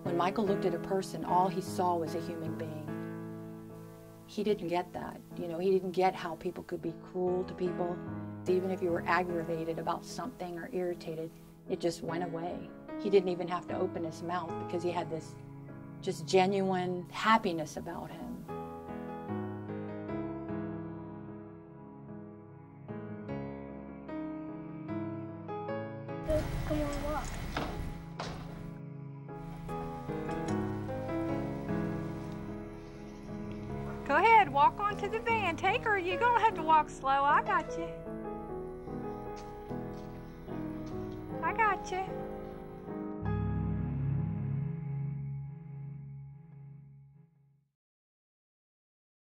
When Michael looked at a person, all he saw was a human being. He didn't get that. You know, he didn't get how people could be cruel to people. Even if you were aggravated about something or irritated, it just went away. He didn't even have to open his mouth because he had this just genuine happiness about him. Come on, walk. Go ahead, walk onto the van. Take her. You're gonna have to walk slow. I got you. I got you.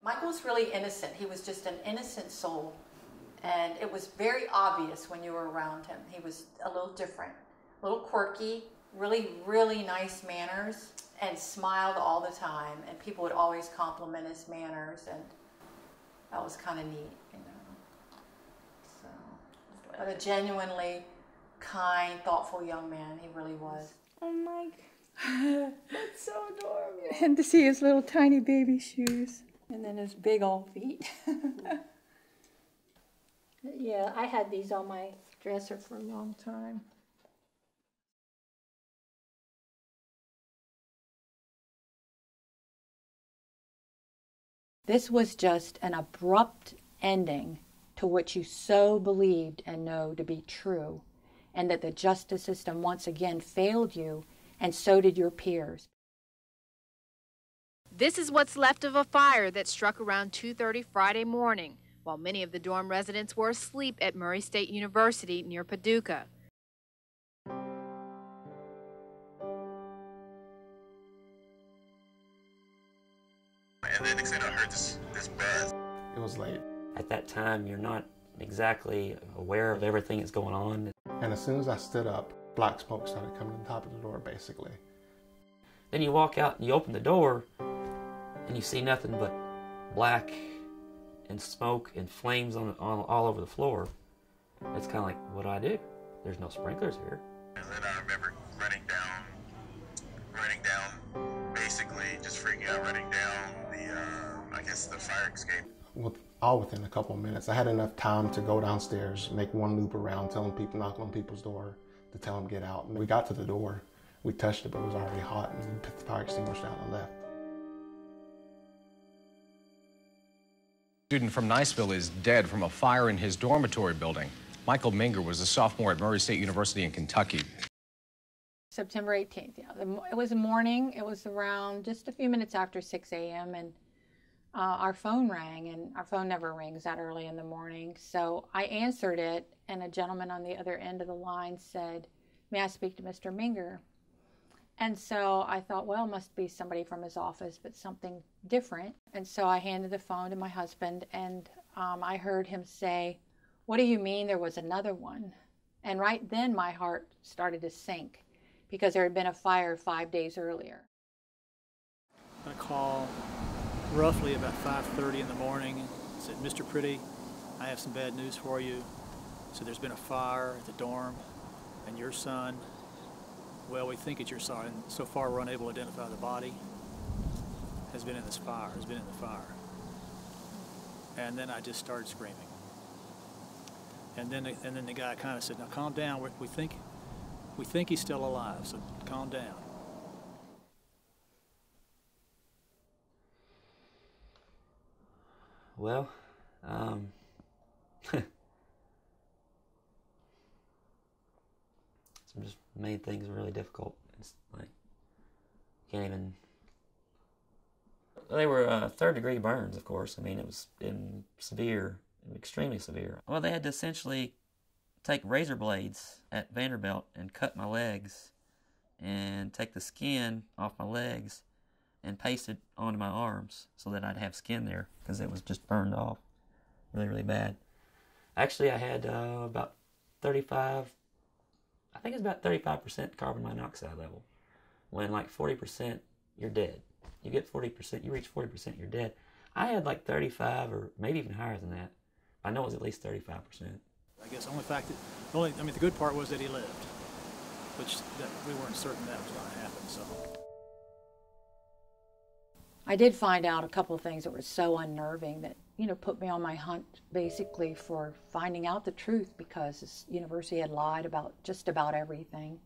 Michael was really innocent. He was just an innocent soul. And it was very obvious when you were around him. He was a little different, a little quirky, really, really nice manners, and smiled all the time. And people would always compliment his manners, and that was kind of neat, you know. So, but a genuinely kind, thoughtful young man, he really was. Oh my God. That's so adorable. And to see his little tiny baby shoes, and then his big old feet. Yeah, I had these on my dresser for a long time. This was just an abrupt ending to what you so believed and know to be true, and that the justice system once again failed you, and so did your peers. This is what's left of a fire that struck around 2:30 Friday morning, while many of the dorm residents were asleep at Murray State University near Paducah. And then next thing I heard this buzz. It was late. At that time, you're not exactly aware of everything that's going on. And as soon as I stood up, black smoke started coming to the top of the door, basically. Then you walk out and you open the door, and you see nothing but black and smoke and flames all over the floor. It's kind of like, what do I do? There's no sprinklers here. And then I remember running down, basically just freaking out, running down the fire escape. All within a couple of minutes. I had enough time to go downstairs, make one loop around, telling people, knock on people's door to tell them get out. And we got to the door, we touched it, but it was already hot, and we put the fire extinguisher down and left. A student from Niceville is dead from a fire in his dormitory building. Michael Minger was a sophomore at Murray State University in Kentucky. September 18th, yeah. It was morning. It was around just a few minutes after 6 a.m. and our phone rang, and our phone never rings that early in the morning. So I answered it, and a gentleman on the other end of the line said, "May I speak to Mr. Minger?" And so I thought, well, it must be somebody from his office, but something different. And so I handed the phone to my husband, and I heard him say, "What do you mean there was another one?" And right then my heart started to sink, because there had been a fire 5 days earlier. I call roughly about 5:30 in the morning and said, "Mr. Pretty, I have some bad news for you. So there's been a fire at the dorm, and your son, well, we think it's your son, and so far we're unable to identify the body, has been in this fire, has been in the fire." And then I just started screaming. And then the guy kind of said, "Now calm down, we think he's still alive, so calm down." Well, some just made things really difficult. It's like, can't even. They were third-degree burns, of course. I mean, it was severe, extremely severe. Well, they had to essentially take razor blades at Vanderbilt and cut my legs and take the skin off my legs and paste it onto my arms so that I'd have skin there, because it was just burned off really, really bad. Actually, I had about 35, I think it's about 35% carbon monoxide level. When like 40%, you're dead. You get 40%, you reach 40%, you're dead. I had like 35 or maybe even higher than that. I know it was at least 35%. I guess the only fact that, the good part was that he lived, which we weren't certain that was going to happen, so. I did find out a couple of things that were so unnerving that, put me on my hunt basically for finding out the truth, because this university had lied about just about everything.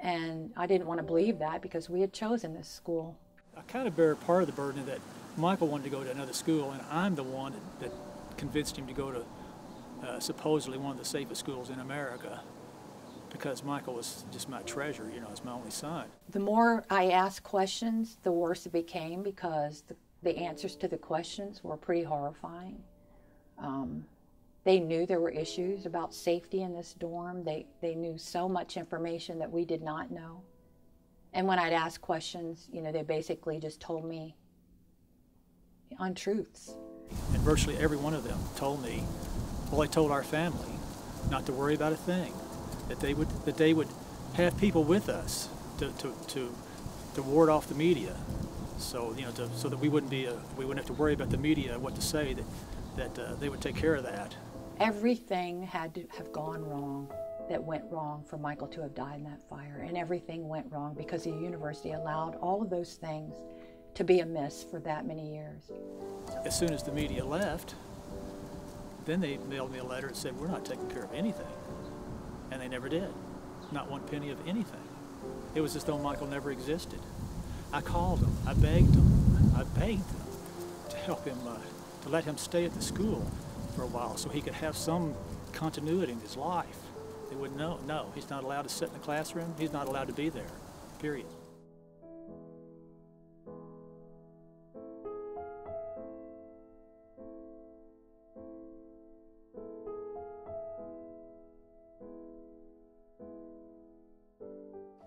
And I didn't want to believe that because we had chosen this school. I kind of bear part of the burden that Michael wanted to go to another school, and I'm the one that convinced him to go to supposedly one of the safest schools in America, because Michael was just my treasure, as my only son. The more I asked questions, the worse it became, because the answers to the questions were pretty horrifying. They knew there were issues about safety in this dorm. They knew so much information that we did not know. And when I'd ask questions, they basically just told me untruths. And virtually every one of them told me, well, they told our family not to worry about a thing, that they would have people with us to ward off the media, so so that we wouldn't have to worry about the media, what to say, that they would take care of that. Everything had to have gone wrong that went wrong for Michael to have died in that fire, and everything went wrong because the university allowed all of those things to be amiss for that many years. As soon as the media left, then they mailed me a letter that said, we're not taking care of anything. And they never did. Not one penny of anything. It was as though Michael never existed. I called him. I begged him. To help him, to let him stay at the school for a while so he could have some continuity in his life. They wouldn't know. No, he's not allowed to sit in the classroom. He's not allowed to be there, period.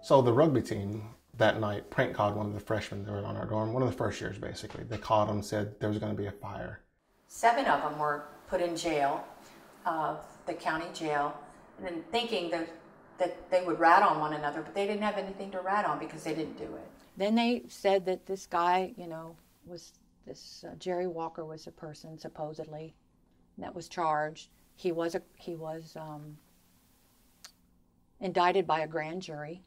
So the rugby team that night prank called one of the freshmen that were on our dorm, one of the first years basically. They called them, said there was going to be a fire. 7 of them were put in jail, the county jail, and then thinking that they would rat on one another, but they didn't have anything to rat on because they didn't do it. Then they said that this guy, Jerry Walker was a person supposedly that was charged. He was indicted by a grand jury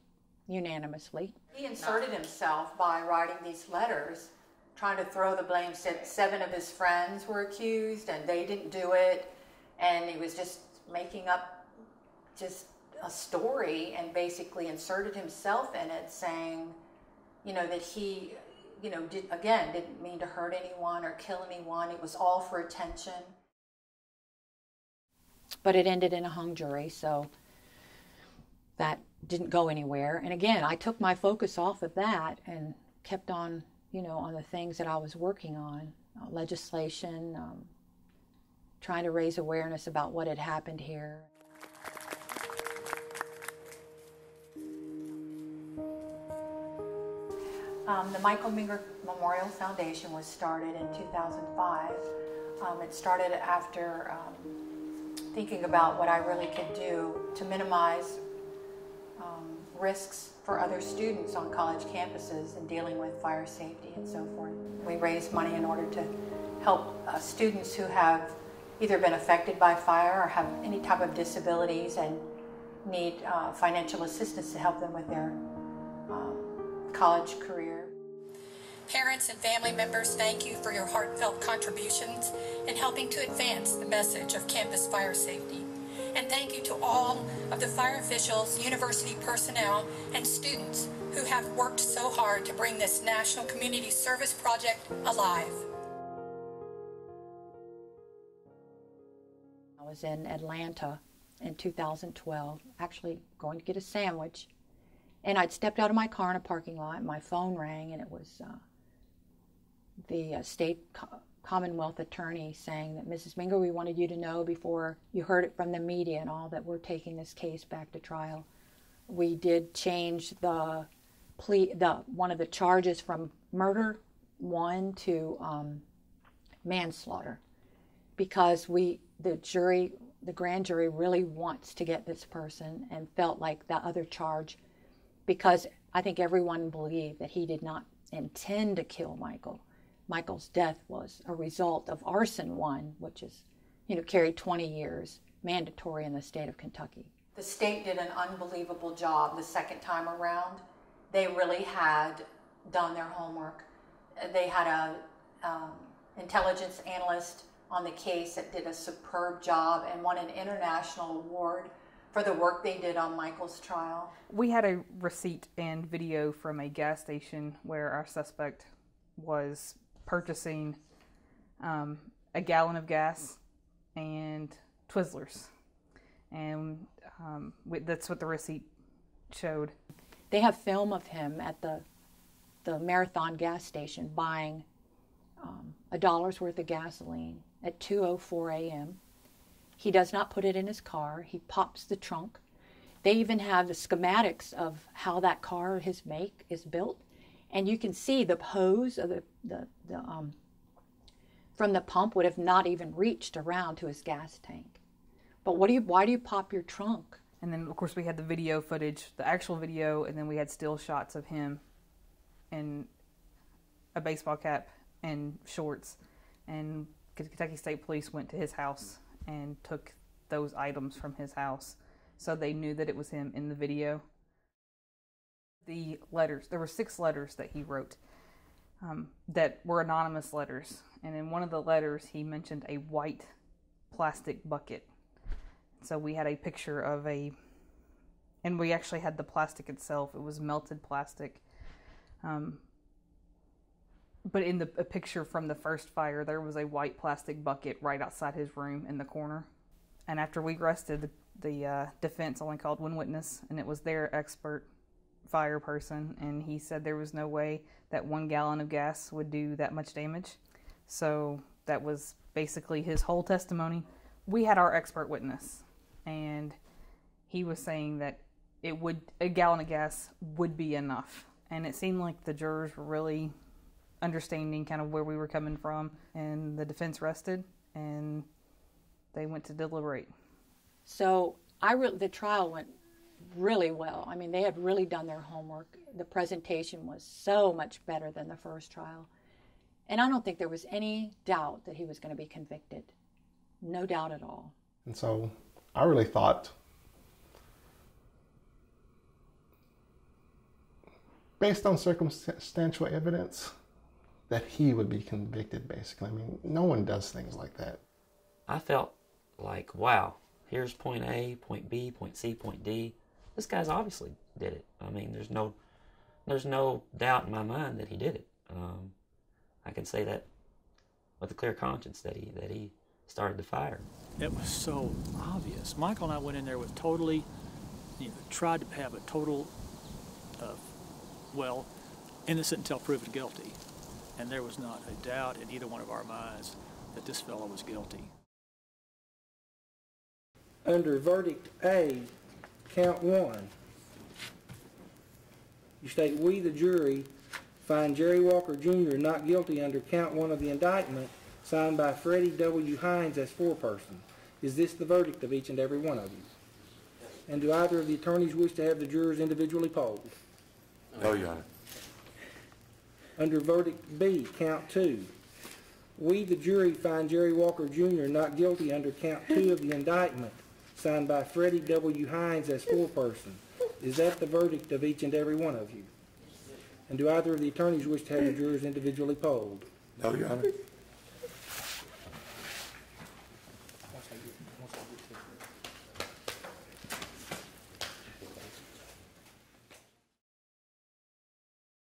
unanimously. He inserted himself by writing these letters, trying to throw the blame. Said 7 of his friends were accused and they didn't do it, and he was just making up just a story and basically inserted himself in it, saying, that he, didn't mean to hurt anyone or kill anyone. It was all for attention. But it ended in a hung jury, so that didn't go anywhere. And again, I took my focus off of that and kept on, on the things that I was working on, legislation, trying to raise awareness about what had happened here. The Michael Menger Memorial Foundation was started in 2005. It started after thinking about what I really could do to minimize risks for other students on college campuses and dealing with fire safety and so forth. We raise money in order to help students who have either been affected by fire or have any type of disabilities and need financial assistance to help them with their college career. Parents and family members, thank you for your heartfelt contributions in helping to advance the message of campus fire safety. And thank you to all of the fire officials, university personnel, and students who have worked so hard to bring this National Community Service Project alive. I was in Atlanta in 2012, actually going to get a sandwich, and I'd stepped out of my car in a parking lot, and my phone rang, and it was the state Commonwealth attorney saying that, Mrs. Menger, we wanted you to know before you heard it from the media and all that we're taking this case back to trial. We did change the one of the charges from murder 1 to manslaughter, because the grand jury really wants to get this person and felt like the other charge, because I think everyone believed that he did not intend to kill Michael. Michael's death was a result of arson 1, which is, carried 20 years, mandatory in the state of Kentucky. The state did an unbelievable job the second time around. They really had done their homework. They had a intelligence analyst on the case that did a superb job and won an international award for the work they did on Michael's trial. We had a receipt and video from a gas station where our suspect was purchasing a gallon of gas and Twizzlers. And that's what the receipt showed. They have film of him at the Marathon gas station buying $1 worth of gasoline at 2:04 a.m. He does not put it in his car. He pops the trunk. They even have the schematics of how that car, his make, is built. And you can see the hose of from the pump would have not even reached around to his gas tank. But why do you pop your trunk? And then, of course, we had the video footage, the actual video, and then we had still shots of him in a baseball cap and shorts. And Kentucky State Police went to his house and took those items from his house, so they knew that it was him in the video. The letters, there were 6 letters that he wrote that were anonymous letters. And in one of the letters, he mentioned a white plastic bucket. So we had a picture of and we actually had the plastic itself. It was melted plastic. But in a picture from the first fire, there was a white plastic bucket right outside his room in the corner. And after we arrested, the defense only called one witness, and it was their expert fire person, and he said there was no way that 1 gallon of gas would do that much damage. So that was basically his whole testimony. We had our expert witness, and he was saying that a gallon of gas would be enough. And it seemed like the jurors were really understanding kind of where we were coming from, and the defense rested, and they went to deliberate. So the trial went really well. I mean, they had really done their homework. The presentation was so much better than the first trial. And I don't think there was any doubt that he was going to be convicted. No doubt at all. And so I really thought, based on circumstantial evidence, that he would be convicted, basically. I mean, no one does things like that. I felt like, wow, here's point A, point B, point C, point D. This guy's obviously did it. I mean, there's no doubt in my mind that he did it. I can say that with a clear conscience that he started the fire. It was so obvious. Michael and I went in there with totally, tried to have a total, innocent until proven guilty. And there was not a doubt in either one of our minds that this fellow was guilty. Under verdict A, count 1, you state, we, the jury, find Jerry Walker Jr. not guilty under count 1 of the indictment, signed by Freddie W. Hines as foreperson. Is this the verdict of each and every one of you? And do either of the attorneys wish to have the jurors individually polled? No, Your Honor. Under verdict B, count 2, we, the jury, find Jerry Walker Jr. not guilty under count 2 of the indictment, signed by Freddie W. Hines as foreperson. Is that the verdict of each and every one of you? And do either of the attorneys wish to have the jurors individually polled? No, Your Honor.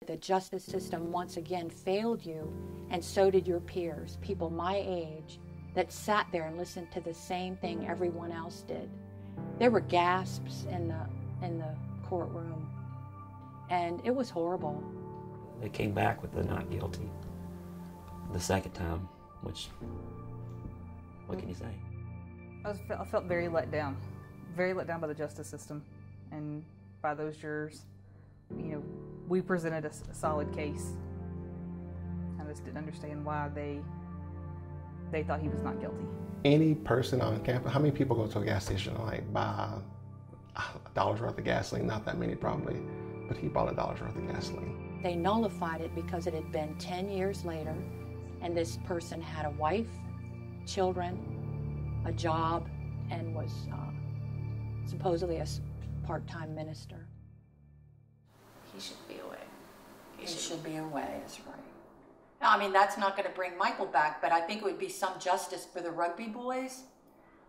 The justice system once again failed you, and so did your peers, people my age, that sat there and listened to the same thing everyone else did. There were gasps in the courtroom, and it was horrible. They came back with the not guilty the second time, which, what can you say? I felt very let down by the justice system and by those jurors. We presented a solid case. I just didn't understand why they thought he was not guilty. Any person on campus, how many people go to a gas station and buy $1 worth of gasoline? Not that many probably, but he bought $1 worth of gasoline. They nullified it because it had been 10 years later, and this person had a wife, children, a job, and was supposedly a part-time minister. He should be away. He should be away, that's right. I mean, that's not going to bring Michael back, but I think it would be some justice for the rugby boys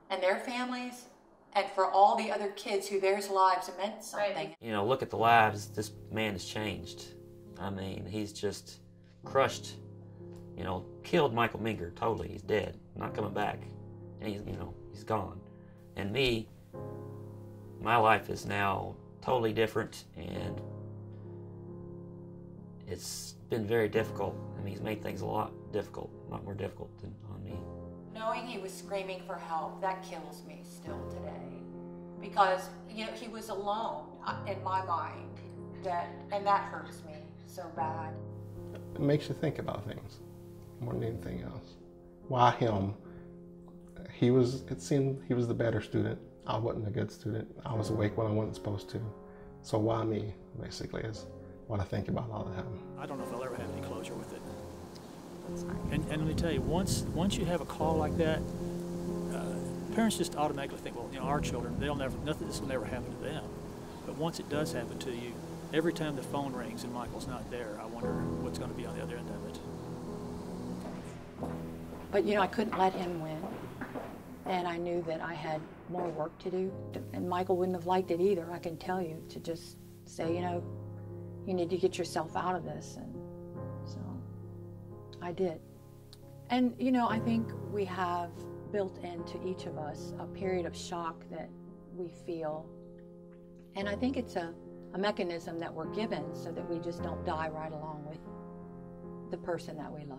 and their families and for all the other kids who their lives meant something. You know, look at the lives this man has changed. I mean, he's just crushed, you know, killed Michael Menger totally. He's dead, not coming back. And he's, you know, he's gone. And me, my life is now totally different, and it's been very difficult. I mean, he's made things a lot more difficult than on me. Knowing he was screaming for help, that kills me still today. Because, you know, he was alone in my mind, and that hurts me so bad. It makes you think about things more than anything else. Why him? It seemed he was the better student. I wasn't a good student. I was awake when I wasn't supposed to. So why me, basically, is what I think about all the time. I don't know if I'll ever have any closure with it. And let me tell you, once you have a call like that, parents just automatically think, well, you know, our children, this will never happen to them. But once it does happen to you, every time the phone rings and Michael's not there, I wonder what's going to be on the other end of it. But, you know, I couldn't let him win. And I knew that I had more work to do. And Michael wouldn't have liked it either, I can tell you, to just say, you know, you need to get yourself out of this. And so I did. And, you know, I think we have built into each of us a period of shock that we feel. And I think it's a mechanism that we're given so that we just don't die right along with the person that we love.